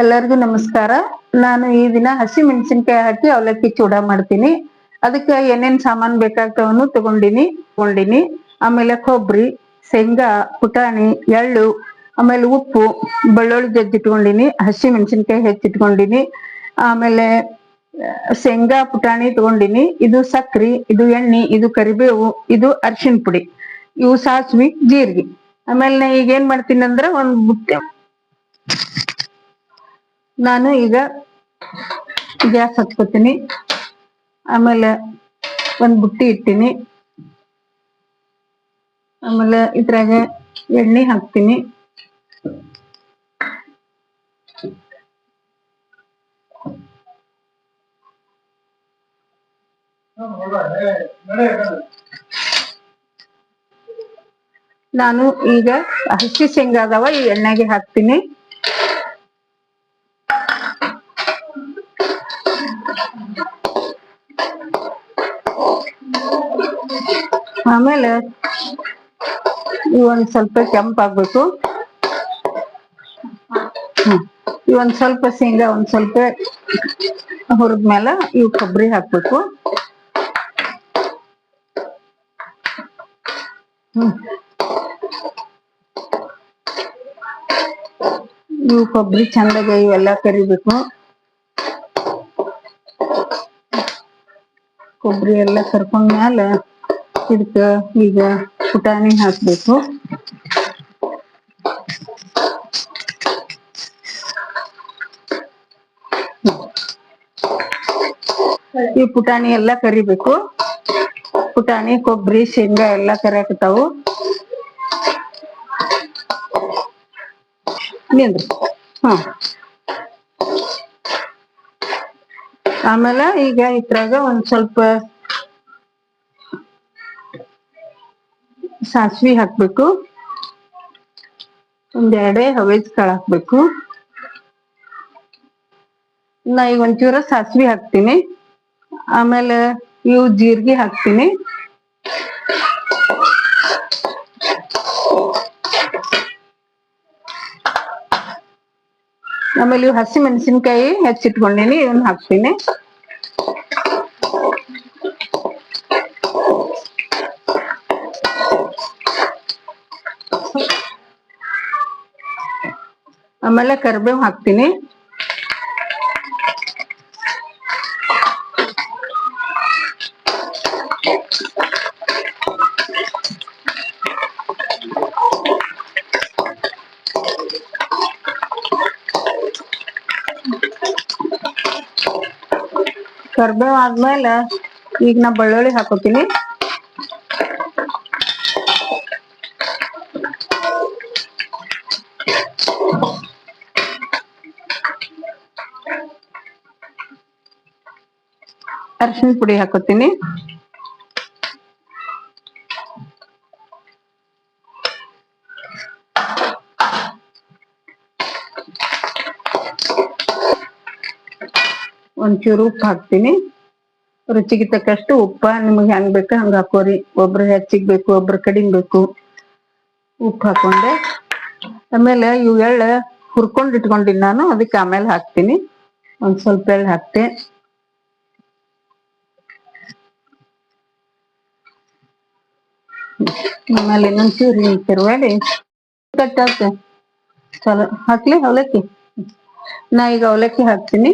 ಎಲ್ಲರಿಗೂ ನಮಸ್ಕಾರ. ನಾನು ಈ ದಿನ ಹಸಿ ಮೆಣಸಿನಕಾಯಿ ಹಾಕಿ ಅವಲಕ್ಕಿ ಚೂಡ ಮಾಡ್ತೀನಿ. ಅದಕ್ಕೆ ಏನೇನ್ ಸಾಮಾನ್ ಬೇಕಾಗ್ತಾವನು ತಗೊಂಡಿನಿ. ಆಮೇಲೆ ಕೊಬ್ಬರಿ, ಶೇಂಗಾ, ಪುಟಾಣಿ, ಎಳ್ಳು, ಆಮೇಲೆ ಉಪ್ಪು, ಬೆಳ್ಳುಳ್ಳಿ ಜಜ್ಜಿಟ್ಕೊಂಡಿನಿ, ಹಸಿ ಮೆಣಸಿನಕಾಯಿ ಹೆಚ್ಚಿಟ್ಕೊಂಡಿನಿ, ಆಮೇಲೆ ಶೇಂಗಾ ಪುಟಾಣಿ ತಗೊಂಡಿನಿ, ಇದು ಸಕ್ರಿ, ಇದು ಎಣ್ಣೆ, ಇದು ಕರಿಬೇವು, ಇದು ಅರಿಶಿಣ ಪುಡಿ, ಇವು ಸಾಸ್ವಿ, ಜೀರಿಗೆ. ಆಮೇಲೆ ಈಗ ಏನ್ ಮಾಡ್ತೀನಿ ಅಂದ್ರೆ ನಾನು ಈಗ ಗ್ಯಾಸ್ ಹಚ್ಕೋತೀನಿ. ಆಮೇಲೆ ಒಂದ್ ಬುಟ್ಟಿ ಇಟ್ಟಿನಿ. ಆಮೇಲೆ ಇದ್ರಾಗ ಎಣ್ಣೆ ಹಾಕ್ತೀನಿ. ನಾನು ಈಗ ಹಸಿ ಶೇಂಗಾ ಅದಾವ ಈ ಎಣ್ಣೆಗೆ ಹಾಕ್ತೀನಿ. ಆಮೇಲೆ ಇವೊಂದ್ ಸ್ವಲ್ಪ ಕೆಂಪಾಗ್ಬೇಕು. ಇವೊಂದ್ ಸ್ವಲ್ಪ ಶೇಂಗಾ ಒಂದ್ ಸ್ವಲ್ಪ ಹುರಿದ್ಮೇಲೆ ಇವ್ ಕೊಬ್ಬರಿ ಹಾಕ್ಬೇಕು. ಇವು ಕೊಬ್ಬರಿ ಚಂದಾಗ ಇವೆಲ್ಲ ಕರಿಬೇಕು. ಕೊಬ್ಬರಿ ಎಲ್ಲ ಕರ್ಕೊಂಡ್ಮ್ಯಾಲ ಇದಕ್ಕ ಈಗ ಪುಟಾಣಿ ಹಾಕ್ಬೇಕು. ಈ ಪುಟಾಣಿ ಎಲ್ಲ ಕರಿಬೇಕು. ಪುಟಾಣಿ, ಕೊಬ್ಬರಿ, ಶೇಂಗಾ ಎಲ್ಲ ಕರಿಯಾಕತ್ತಾವು. ಆಮೇಲೆ ಈಗ ಇದ್ರಾಗ ಒಂದ್ ಸ್ವಲ್ಪ ಸಾಸ್ವಿ ಹಾಕ್ಬೇಕು. ಒಂದೆರಡೇ ಹವೇಜ್ ಕಾಳು ಹಾಕ್ಬೇಕು. ನಾ ಈಗ ಒಂಚೂರ ಸಾಸ್ವಿ ಹಾಕ್ತೀನಿ. ಆಮೇಲೆ ಇವು ಜೀರಿಗೆ ಹಾಕ್ತೀನಿ. ಆಮೇಲೆ ಇವು ಹಸಿ ಮೆಣಸಿನಕಾಯಿ ಹೆಚ್ಚಿಟ್ಕೊಂಡೀನಿ, ಇವನ್ನ ಹಾಕ್ತೀನಿ. ಆಮೇಲೆ ಕರಿಬೇವು ಹಾಕ್ತೀನಿ. ಕರಿಬೇವು ಆದ್ಮೇಲೆ ಈಗ ನಾ ಬೆಳ್ಳುಳ್ಳಿ ಹಾಕೋತೀನಿ. ಅರಿಶಿಣ ಪುಡಿ ಹಾಕೋತೀನಿ. ಒಂಚೂರು ಉಪ್ಪು ಹಾಕ್ತೀನಿ. ರುಚಿಗೆ ತಕ್ಕಷ್ಟು ಉಪ್ಪ ನಿಮಗ್ ಹೆಂಗ್ ಬೇಕು ಹಂಗ ಹಾಕೋರಿ. ಒಬ್ರು ಹೆಚ್ಚಿಗೆ ಬೇಕು, ಒಬ್ರು ಕಡಿಮೆ ಬೇಕು. ಉಪ್ಪು ಹಾಕೊಂಡೆ ಆಮೇಲೆ ಇವು ಎಳ್ಳು ಹುರ್ಕೊಂಡ್ ಇಟ್ಕೊಂಡಿನಿ ನಾನು, ಅದಕ್ಕೆ ಆಮೇಲೆ ಹಾಕ್ತೀನಿ. ಒಂದ್ ಸ್ವಲ್ಪ ಎಳ್ಳು ಹಾಕ್ತೆ. ಆಮೇಲೆ ಇನ್ನೊಂಚೂರು ತಿರುವಾಡಿ ಚಲೋ ಹಾಕ್ಲಿ ಅವಲಕ್ಕಿ. ನಾ ಈಗ ಅವಲಕ್ಕಿ ಹಾಕ್ತೀನಿ.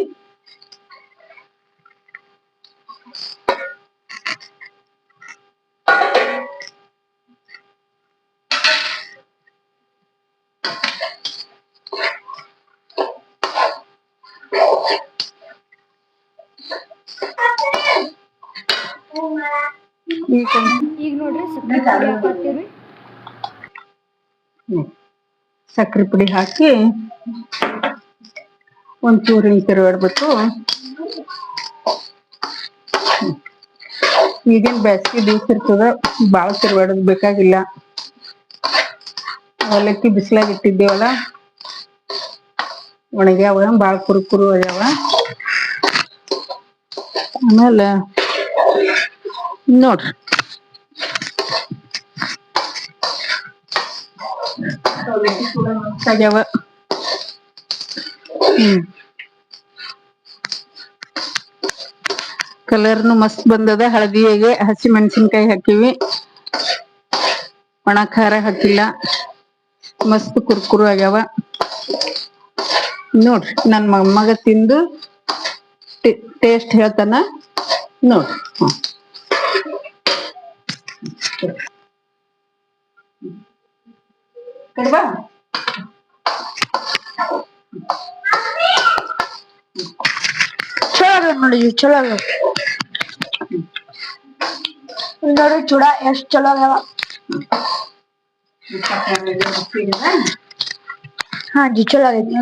ಈಗ ನೋಡ್ರಿ ಸಕ್ಕರೆ ಪುಡಿ ಹಾಕತ್ತೀವ್ರಿ. ಸಕ್ಕರೆ ಪುಡಿ ಹಾಕಿ ಒಂಚೂರು ತಿರುವಾಡ್ಬೇಕು. ಈಗೇನ್ ಬ್ಯಾಸ್ಗಿ ದಿವ್ಸ ಇರ್ತದ, ಬಾಳ ತಿರುವಾಡೋದ್ ಬೇಕಾಗಿಲ್ಲ. ಅವಲಕ್ಕಿ ಬಿಸಿಲಾಗ ಇಟ್ಟಿದ್ದೇವಲ್ಲ, ಒಣಗ್ಯಾವ, ಬಾಳ ಕುರು ಆಗ್ಯಾವ. ಆಮೇಲೆ ನೋಡ್ರಿ ಆಗ್ಯಾವ. ಕಲರ್ನು ಮಸ್ತ್ ಬಂದದ. ಹಳದಿಯಾಗೆ ಹಸಿ ಮೆಣಸಿನ್ಕಾಯಿ ಹಾಕಿವಿ, ಒಣ ಖಾರ ಹಾಕಿಲ್ಲ. ಮಸ್ತ್ ಕುರ್ಕುರು ಆಗ್ಯಾವ ನೋಡ್ರಿ. ನನ್ ಮೊಮ್ಮಗ ತಿಂದು ಟೇಸ್ಟ್ ಹೇಳ್ತಾನ ನೋಡ್ರಿ. ಕಡ್ಬಾ ಚಲೋ ಅದ ನೋಡಿ, ಚಲೋ ಅದ ನೋಡಿ. ಚೂಡ ಎಷ್ಟ್ ಚಲೋ ಆಗ್ಯಾವ. ಹಾ ಜಿ ಚಲೋ ಆಗೈತಿ.